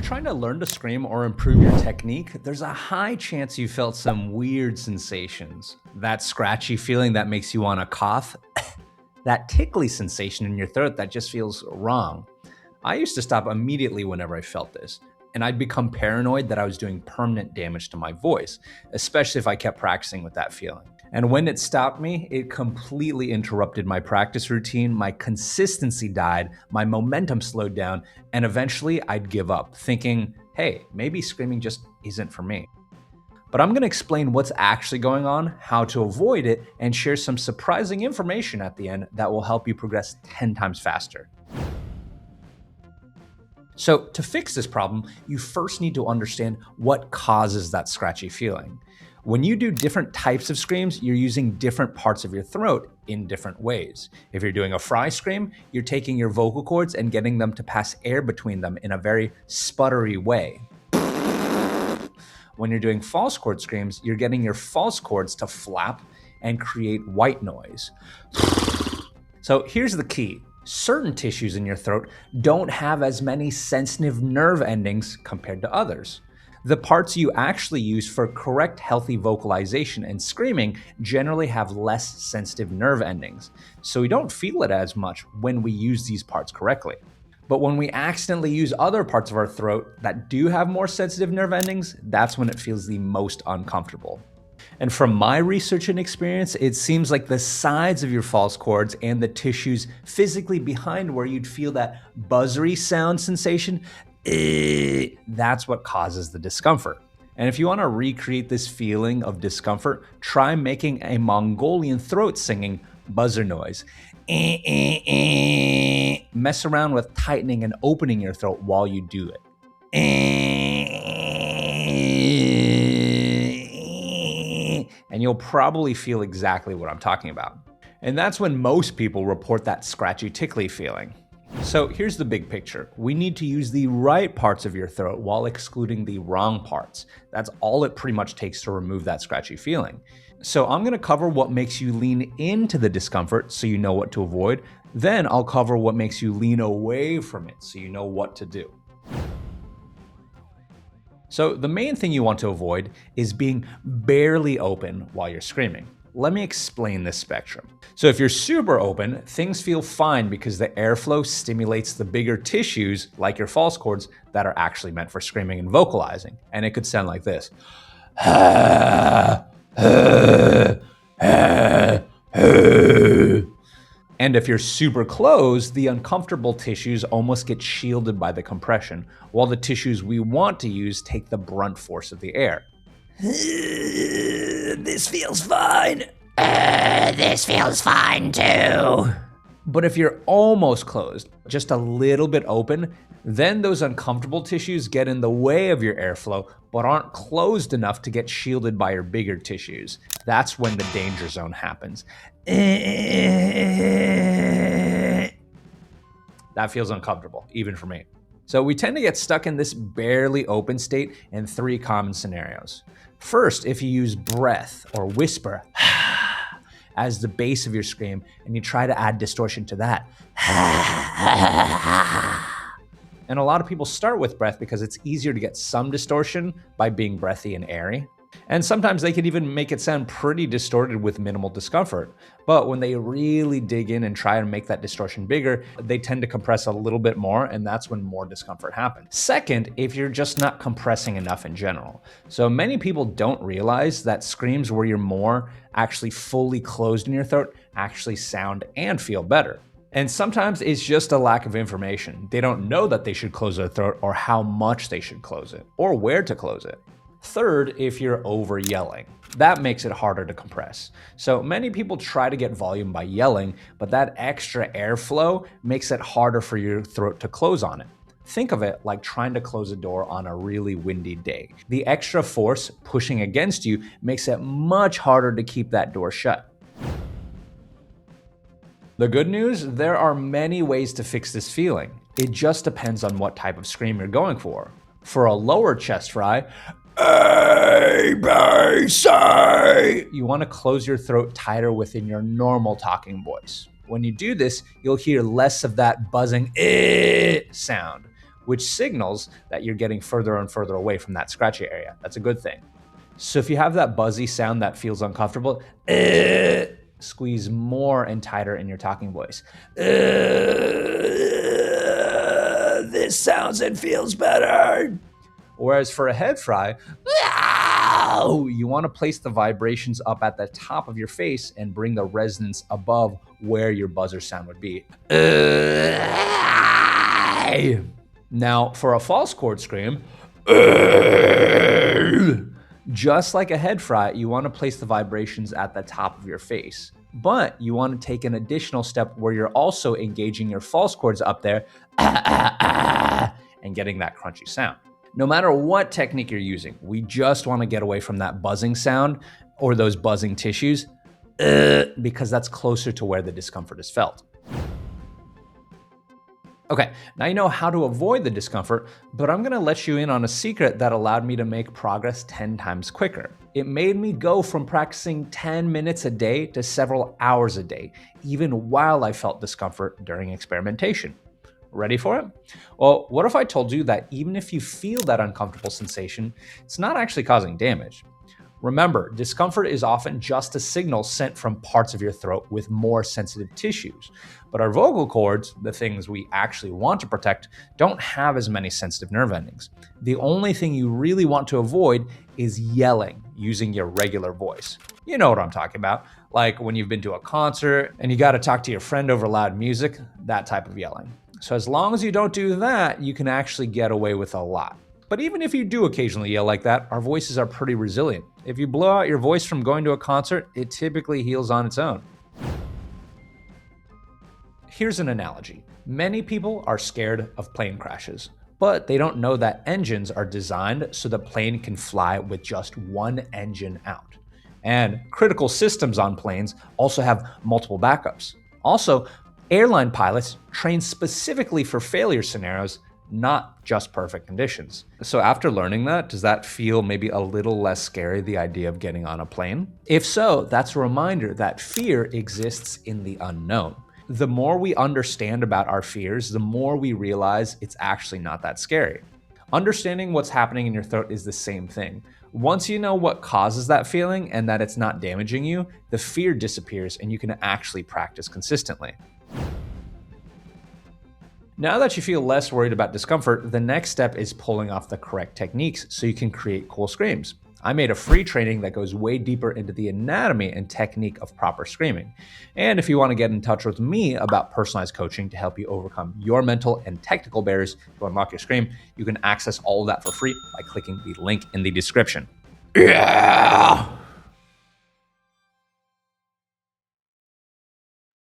you're trying to learn to scream or improve your technique, there's a high chance you felt some weird sensations. That scratchy feeling that makes you want to cough, that tickly sensation in your throat that just feels wrong. I used to stop immediately whenever I felt this, and I'd become paranoid that I was doing permanent damage to my voice, especially if I kept practicing with that feeling. And when it stopped me, it completely interrupted my practice routine, my consistency died, my momentum slowed down, and eventually I'd give up, thinking, hey, maybe screaming just isn't for me. But I'm gonna explain what's actually going on, how to avoid it, and share some surprising information at the end that will help you progress 10 times faster. So to fix this problem, you first need to understand what causes that scratchy feeling. When you do different types of screams, you're using different parts of your throat in different ways. If you're doing a fry scream, you're taking your vocal cords and getting them to pass air between them in a very sputtery way. When you're doing false chord screams, you're getting your false cords to flap and create white noise. So here's the key. Certain tissues in your throat don't have as many sensitive nerve endings compared to others. The parts you actually use for correct healthy vocalization and screaming generally have less sensitive nerve endings, so we don't feel it as much when we use these parts correctly. But when we accidentally use other parts of our throat that do have more sensitive nerve endings, that's when it feels the most uncomfortable. And from my research and experience, it seems like the sides of your false cords and the tissues physically behind where you'd feel that buzzery sound sensation, that's what causes the discomfort. And if you want to recreate this feeling of discomfort, try making a Mongolian throat singing buzzer noise. Mess around with tightening and opening your throat while you do it. And you'll probably feel exactly what I'm talking about. And that's when most people report that scratchy tickly feeling. So here's the big picture. We need to use the right parts of your throat while excluding the wrong parts. That's all it pretty much takes to remove that scratchy feeling. So I'm gonna cover what makes you lean into the discomfort so you know what to avoid. Then I'll cover what makes you lean away from it so you know what to do. So the main thing you want to avoid is being barely open while you're screaming. Let me explain this spectrum. So if you're super open, things feel fine because the airflow stimulates the bigger tissues, like your false cords, that are actually meant for screaming and vocalizing. And it could sound like this. And if you're super closed, the uncomfortable tissues almost get shielded by the compression, while the tissues we want to use take the brunt force of the air. This feels fine. This feels fine too. But if you're almost closed, just a little bit open, then those uncomfortable tissues get in the way of your airflow, but aren't closed enough to get shielded by your bigger tissues. That's when the danger zone happens. That feels uncomfortable, even for me. So we tend to get stuck in this barely open state in 3 common scenarios. First, if you use breath or whisper as the base of your scream and you try to add distortion to that. And a lot of people start with breath because it's easier to get some distortion by being breathy and airy. And sometimes they can even make it sound pretty distorted with minimal discomfort. But when they really dig in and try to make that distortion bigger, they tend to compress a little bit more, and that's when more discomfort happens. Second, if you're just not compressing enough in general. So many people don't realize that screams where you're more actually fully closed in your throat actually sound and feel better. And sometimes it's just a lack of information. They don't know that they should close their throat or how much they should close it or where to close it. Third, if you're over yelling, that makes it harder to compress. So many people try to get volume by yelling, but that extra airflow makes it harder for your throat to close on it. Think of it like trying to close a door on a really windy day. The extra force pushing against you makes it much harder to keep that door shut. The good news, there are many ways to fix this feeling. It just depends on what type of scream you're going for. For a lower chest fry, ABC, you want to close your throat tighter within your normal talking voice. When you do this, you'll hear less of that buzzing sound, which signals that you're getting further and further away from that scratchy area. That's a good thing. So if you have that buzzy sound that feels uncomfortable, squeeze more and tighter in your talking voice. This sounds and feels better. Whereas for a head fry, you want to place the vibrations up at the top of your face and bring the resonance above where your buzzer sound would be. Now, for a false chord scream, just like a head fry, you want to place the vibrations at the top of your face. But you want to take an additional step where you're also engaging your false chords up there and getting that crunchy sound. No matter what technique you're using, we just want to get away from that buzzing sound or those buzzing tissues because that's closer to where the discomfort is felt. Okay, now you know how to avoid the discomfort, but I'm gonna let you in on a secret that allowed me to make progress 10 times quicker. It made me go from practicing 10 minutes a day to several hours a day, even while I felt discomfort during experimentation. Ready for it? Well, what if I told you that even if you feel that uncomfortable sensation, it's not actually causing damage? Remember, discomfort is often just a signal sent from parts of your throat with more sensitive tissues. But our vocal cords, the things we actually want to protect, don't have as many sensitive nerve endings. The only thing you really want to avoid is yelling using your regular voice. You know what I'm talking about, like when you've been to a concert and you got to talk to your friend over loud music, that type of yelling. So as long as you don't do that, you can actually get away with a lot. But even if you do occasionally yell like that, our voices are pretty resilient. If you blow out your voice from going to a concert, it typically heals on its own. Here's an analogy. Many people are scared of plane crashes, but they don't know that engines are designed so the plane can fly with just one engine out. And critical systems on planes also have multiple backups. Also, airline pilots train specifically for failure scenarios, not just perfect conditions. So after learning that, does that feel maybe a little less scary, the idea of getting on a plane? If so, that's a reminder that fear exists in the unknown. The more we understand about our fears, the more we realize it's actually not that scary. Understanding what's happening in your throat is the same thing. Once you know what causes that feeling and that it's not damaging you, the fear disappears and you can actually practice consistently. Now that you feel less worried about discomfort, the next step is pulling off the correct techniques so you can create cool screams. I made a free training that goes way deeper into the anatomy and technique of proper screaming. And if you want to get in touch with me about personalized coaching to help you overcome your mental and technical barriers to unlock your scream, you can access all of that for free by clicking the link in the description. Yeah!